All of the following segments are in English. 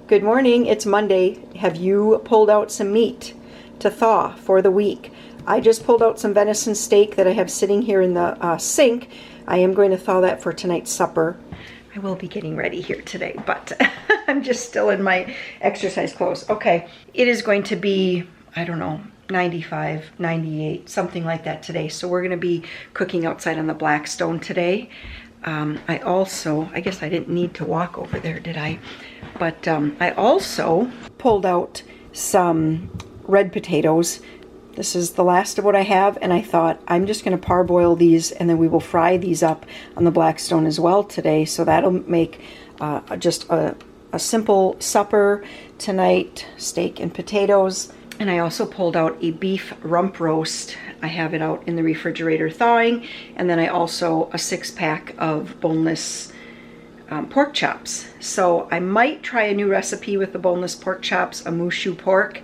Good morning, it's Monday. Have you pulled out some meat to thaw for the week? I just pulled out some venison steak that I have sitting here in the sink. I am going to thaw that for tonight's supper. I will be getting ready here today, but I'm just still in my exercise clothes. Okay, it is going to be, I don't know, 95, 98, something like that today. So we're gonna be cooking outside on the Blackstone today. I guess I didn't need to walk over there, did I? But I also pulled out some red potatoes. This is the last of what I have, and I thought I'm just going to parboil these, and then we will fry these up on the Blackstone as well today. So that'll make just a simple supper tonight, steak and potatoes. And I also pulled out a beef rump roast. I have it out in the refrigerator thawing. And then I also a 6-pack of boneless pork chops. So I might try a new recipe with the boneless pork chops, a mushu pork.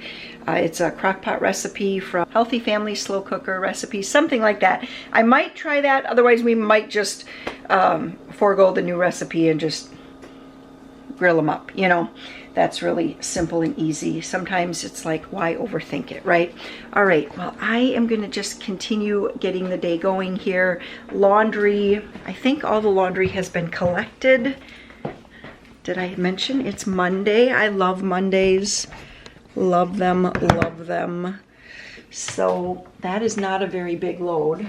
It's a crock pot recipe from Healthy Family Slow Cooker recipe, something like that. I might try that. Otherwise, we might just forego the new recipe and just grill them up, you know. That's really simple and easy. Sometimes it's like, why overthink it, right? All right, well, I am gonna just continue getting the day going here. Laundry, I think all the laundry has been collected. Did I mention it's Monday? I love Mondays. Love them, love them. So that is not a very big load.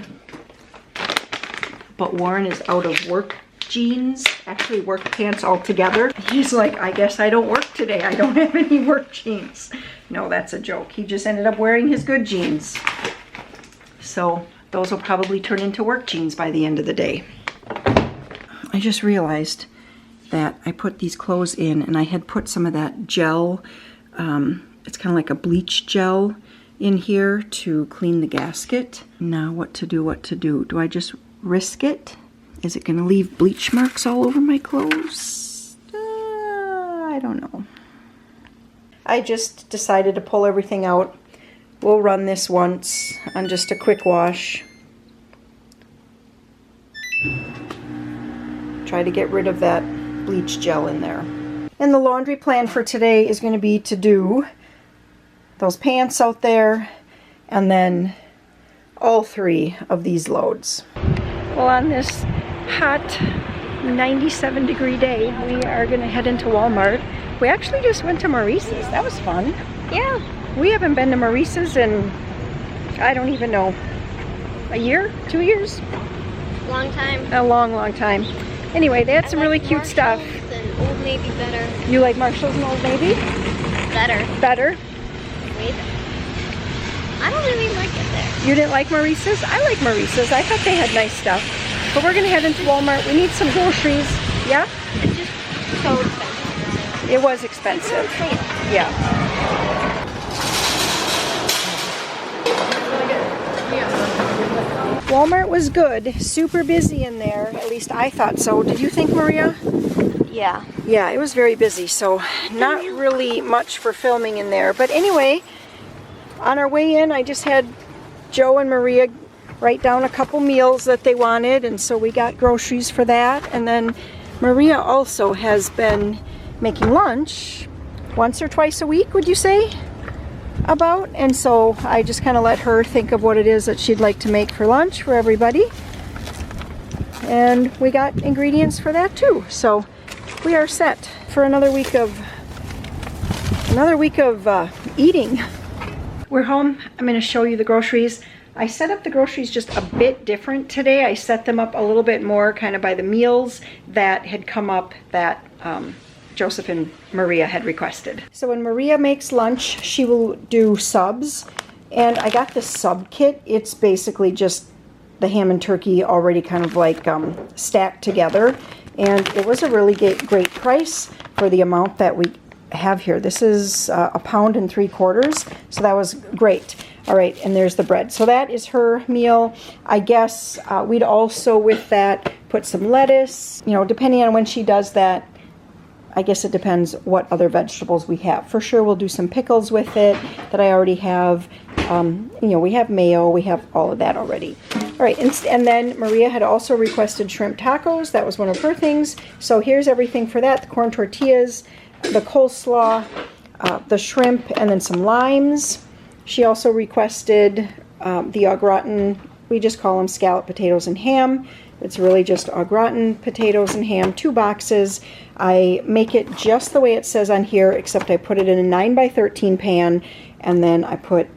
But Warren is out of work jeans, actually work pants altogether. He's like, I guess I don't work today. I don't have any work jeans. No, that's a joke. He just ended up wearing his good jeans. So those will probably turn into work jeans by the end of the day. I just realized that I put these clothes in and I had put some of that gel, it's kind of like a bleach gel in here to clean the gasket. Now what to do? Do I just risk it? Is it going to leave bleach marks all over my clothes? I don't know. I just decided to pull everything out. We'll run this once on just a quick wash. Try to get rid of that bleach gel in there. And the laundry plan for today is going to be to do those pants out there and then all 3 of these loads. Well, on this hot 97-degree day, we are going to head into Walmart. We actually just went to Maurice's. That was fun. Yeah. We haven't been to Maurice's in, I don't even know, a year? 2 years? Long time. A long time. Anyway, they had some really cute stuff. And Old Navy better. You like Marshalls and Old Navy? Better. Better? Wait. I don't really like it there. You didn't like Maurice's? I like Maurice's. I thought they had nice stuff. But we're going to head into Walmart. We need some groceries. Yeah? It's just so expensive. It was expensive. Yeah. Walmart was good. Super busy in there. At least I thought so. Did you think, Maria? Yeah. Yeah, it was very busy. So not really much for filming in there. But anyway, on our way in, I just had Joe and Maria write down a couple meals that they wanted, and so we got groceries for that. And then Maria also has been making lunch once or twice a week, would you say? About. And so I just kind of let her think of what it is that she'd like to make for lunch for everybody. And we got ingredients for that too. So we are set for another week of eating. We're home. I'm going to show you the groceries. I set up the groceries just a bit different today. I set them up a little bit more kind of by the meals that had come up that Joseph and Maria had requested. So when Maria makes lunch, she will do subs. And I got this sub kit. It's basically just the ham and turkey already kind of like stacked together. And it was a really great price for the amount that we have here. This is £1.75 pounds, so that was great. All right, and there's the bread. So that is her meal. I guess we'd also with that put some lettuce, you know, depending on when she does that. I guess it depends what other vegetables we have. For sure we'll do some pickles with it that I already have. You know, we have mayo, we have all of that already. All right, and then Maria had also requested shrimp tacos. That was one of her things. So here's everything for that. The corn tortillas, the coleslaw, the shrimp, and then some limes. She also requested the au gratin. We just call them scallop potatoes and ham. It's really just au gratin, potatoes, and ham, 2 boxes. I make it just the way it says on here, except I put it in a 9x13 pan, and then I put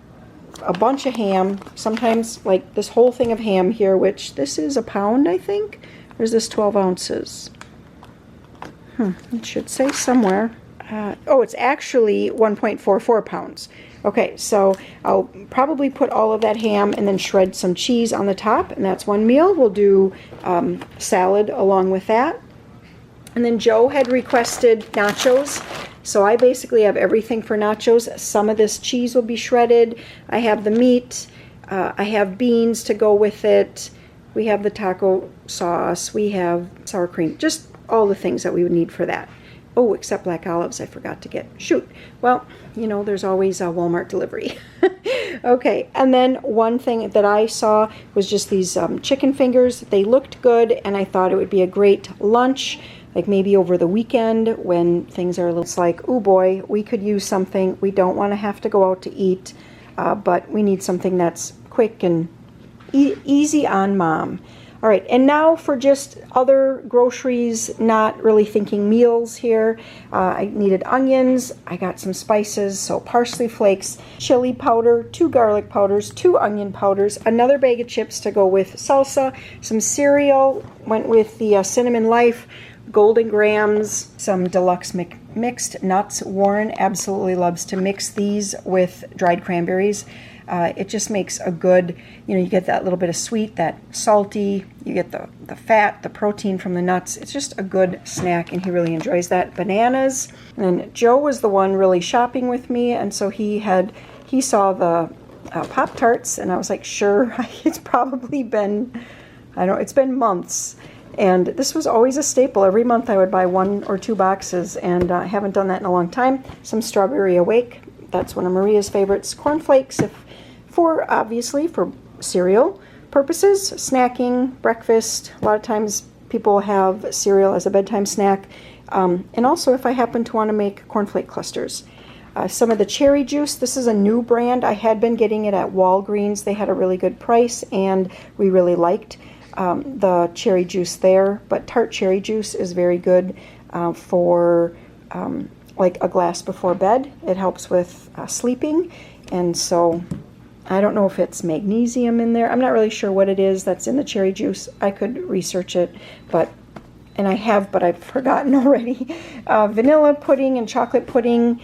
a bunch of ham, sometimes like this whole thing of ham here, which this is a pound, I think. Or is this 12 ounces? It should say somewhere. Oh, it's actually 1.44 pounds. Okay, so I'll probably put all of that ham and then shred some cheese on the top, and that's one meal. We'll do salad along with that. And then Joe had requested nachos, so I basically have everything for nachos. Some of this cheese will be shredded. I have the meat. I have beans to go with it. We have the taco sauce. We have sour cream. Just all the things that we would need for that. Oh, except black olives I forgot to get. Shoot. Well, you know, there's always a Walmart delivery. Okay, and then one thing that I saw was just these chicken fingers. They looked good, and I thought it would be a great lunch, like maybe over the weekend when things are a little, it's like, oh boy, we could use something. We don't want to have to go out to eat, but we need something that's quick and easy on mom. All right, and now for just other groceries, not really thinking meals here. I needed onions. I got some spices, so parsley flakes, chili powder, 2 garlic powders, 2 onion powders, another bag of chips to go with salsa, some cereal, went with the Cinnamon Life, Golden Grams, some deluxe mixed nuts. Warren absolutely loves to mix these with dried cranberries. It just makes a good, you know, you get that little bit of sweet, that salty, you get the fat, the protein from the nuts. It's just a good snack, and he really enjoys that. Bananas. And Joe was the one really shopping with me, and so he saw the Pop-Tarts, and I was like, sure. It's probably been, I don't know, it's been months. And this was always a staple. Every month I would buy 1 or 2 boxes, and I haven't done that in a long time. Some Strawberry Awake. That's one of Maria's favorites. Cornflakes, obviously for cereal purposes, snacking, breakfast. A lot of times people have cereal as a bedtime snack. And also if I happen to want to make cornflake clusters. Some of the cherry juice. This is a new brand. I had been getting it at Walgreens. They had a really good price, and we really liked the cherry juice there. But tart cherry juice is very good for like a glass before bed. It helps with sleeping, and so I don't know if it's magnesium in there. I'm not really sure what it is that's in the cherry juice. I could research it, but I've forgotten already. Vanilla pudding and chocolate pudding,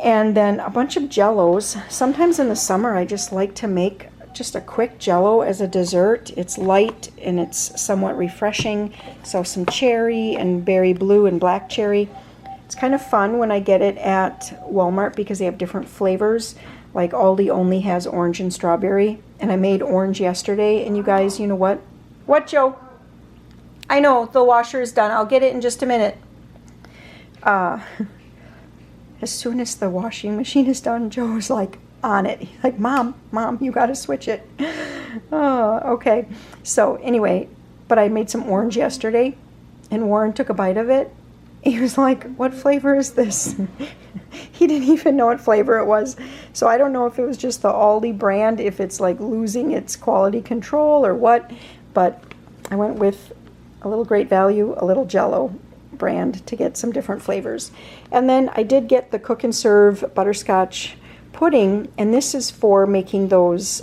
and then a bunch of jellos. Sometimes in the summer I just like to make just a quick jello as a dessert. It's light and it's somewhat refreshing. So some cherry and berry blue and black cherry. It's kind of fun when I get it at Walmart because they have different flavors. Like Aldi only has orange and strawberry. And I made orange yesterday. And you guys, you know what? What, Joe? I know, the washer is done. I'll get it in just a minute. As soon as the washing machine is done, Joe's like on it. He's like, Mom, you got to switch it. Oh, okay. So anyway, but I made some orange yesterday. And Warren took a bite of it. He was like, what flavor is this? He didn't even know what flavor it was. So I don't know if it was just the Aldi brand, if it's like losing its quality control or what. But I went with a little Great Value, a little Jell-O brand to get some different flavors. And then I did get the Cook and Serve butterscotch pudding. And this is for making those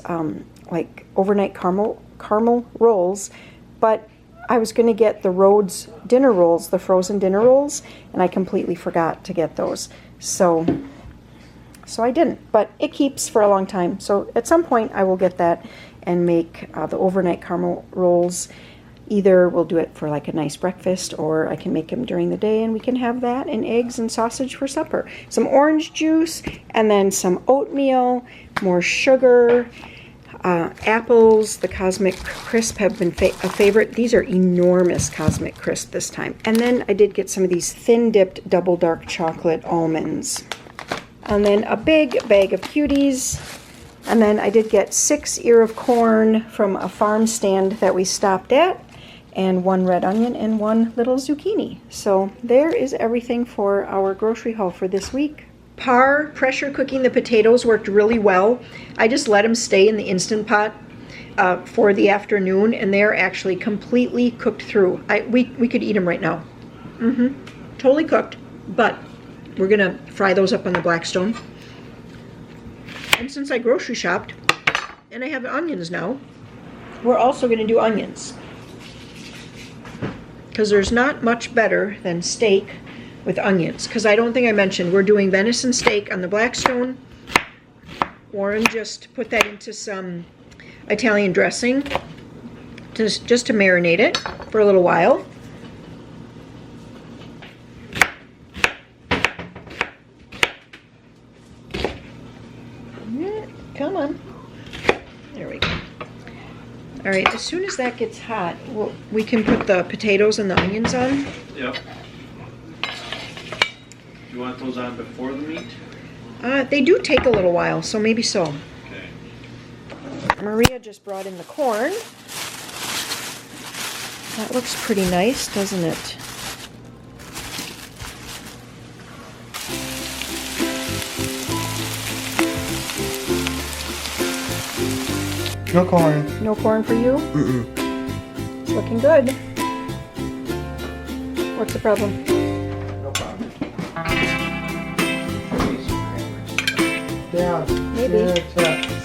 like overnight caramel rolls. But I was going to get the Rhodes dinner rolls, the frozen dinner rolls, and I completely forgot to get those. So I didn't, but it keeps for a long time. So at some point I will get that and make the overnight caramel rolls. Either we'll do it for like a nice breakfast, or I can make them during the day and we can have that and eggs and sausage for supper. Some orange juice, and then some oatmeal, more sugar. Apples, the Cosmic Crisp have been a favorite. These are enormous Cosmic Crisp this time. And then I did get some of these thin-dipped double dark chocolate almonds. And then a big bag of cuties. And then I did get 6 ear of corn from a farm stand that we stopped at. and 1 red onion, and 1 little zucchini. So there is everything for our grocery haul for this week. Pressure cooking the potatoes worked really well. I just let them stay in the Instant Pot for the afternoon, and they're actually completely cooked through. We could eat them right now. Totally cooked, but we're gonna fry those up on the Blackstone. And since I grocery shopped and I have onions now, we're also gonna do onions, because there's not much better than steak with onions. Because I don't think I mentioned we're doing venison steak on the Blackstone. Warren just put that into some Italian dressing just to marinate it for a little while. Come on. There we go. All right, as soon as that gets hot, we can put the potatoes and the onions on. Yep. You want those on before the meat? They do take a little while, so maybe so. Okay. Maria just brought in the corn. That looks pretty nice, doesn't it? No corn. No corn for you? Mm-mm. It's looking good. What's the problem? No problem. Yeah. Maybe. Yeah, it's,